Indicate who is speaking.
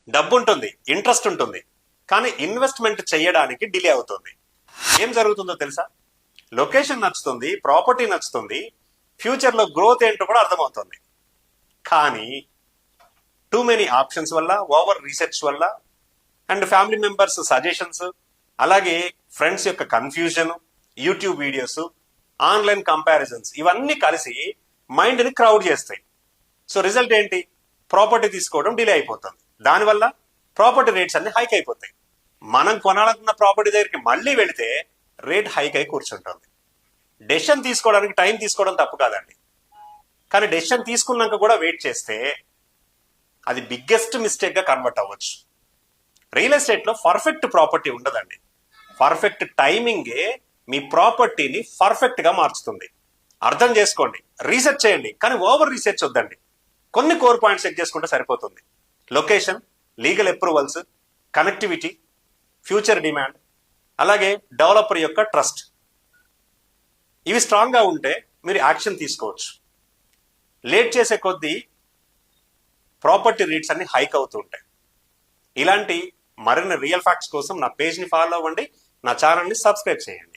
Speaker 1: డబ్బు ఉంటుంది, ఇంట్రెస్ట్ ఉంటుంది, కానీ ఇన్వెస్ట్మెంట్ చేయడానికి డిలే అవుతుంది. ఏం జరుగుతుందో తెలుసా? లొకేషన్ నచ్చుతుంది, ప్రాపర్టీ నచ్చుతుంది, ఫ్యూచర్లో గ్రోత్ ఏంటో కూడా అర్థమవుతుంది. కానీ టూ మెనీ ఆప్షన్స్ వల్ల, ఓవర్ రీసెర్చ్ వల్ల, అండ్ ఫ్యామిలీ మెంబర్స్ సజెషన్స్, అలాగే ఫ్రెండ్స్ యొక్క confusion, YouTube videos, online comparisons, ఇవన్నీ కలిసి మైండ్ని క్రౌడ్ చేస్తాయి. సో రిజల్ట్ ఏంటి? ప్రాపర్టీ తీసుకోవడం డిలే అయిపోతుంది. దానివల్ల ప్రాపర్టీ రేట్స్ అన్ని హైక్ అయిపోతాయి. మనం కొనాలనుకున్న ప్రాపర్టీ దగ్గరికి మళ్ళీ వెళితే రేట్ హైక్ అయి కూర్చుంటుంది. డెసిషన్ తీసుకోవడానికి టైం తీసుకోవడం తప్పు కాదండి, కానీ డెసిషన్ తీసుకున్నాక కూడా వెయిట్ చేస్తే అది బిగ్గెస్ట్ మిస్టేక్గా కన్వర్ట్ అవ్వచ్చు. రియల్ ఎస్టేట్లో పర్ఫెక్ట్ ప్రాపర్టీ ఉండదండి. పర్ఫెక్ట్ టైమింగే మీ ప్రాపర్టీని పర్ఫెక్ట్గా మార్చుతుంది. అర్థం చేసుకోండి, రీసెర్చ్ చేయండి, కానీ ఓవర్ రీసెర్చ్ వద్దండి. కొన్ని కోర్ పాయింట్స్ చెక్ చేసుకుంటే సరిపోతుంది. Location, legal approvals, connectivity, future demand, అలాగే డెవలపర్ యొక్క ట్రస్ట్, ఇవి స్ట్రాంగ్గా ఉంటే మీరు యాక్షన్ తీసుకోవచ్చు. లేట్ చేసే కొద్దీ ప్రాపర్టీ రేట్స్ అన్ని హైక్ అవుతూ ఉంటాయి. ఇలాంటి మరిన్ని రియల్ ఫ్యాక్ట్స్ కోసం నా పేజ్ని ఫాలో అవ్వండి, నా ఛానల్ని సబ్స్క్రైబ్ చేయండి.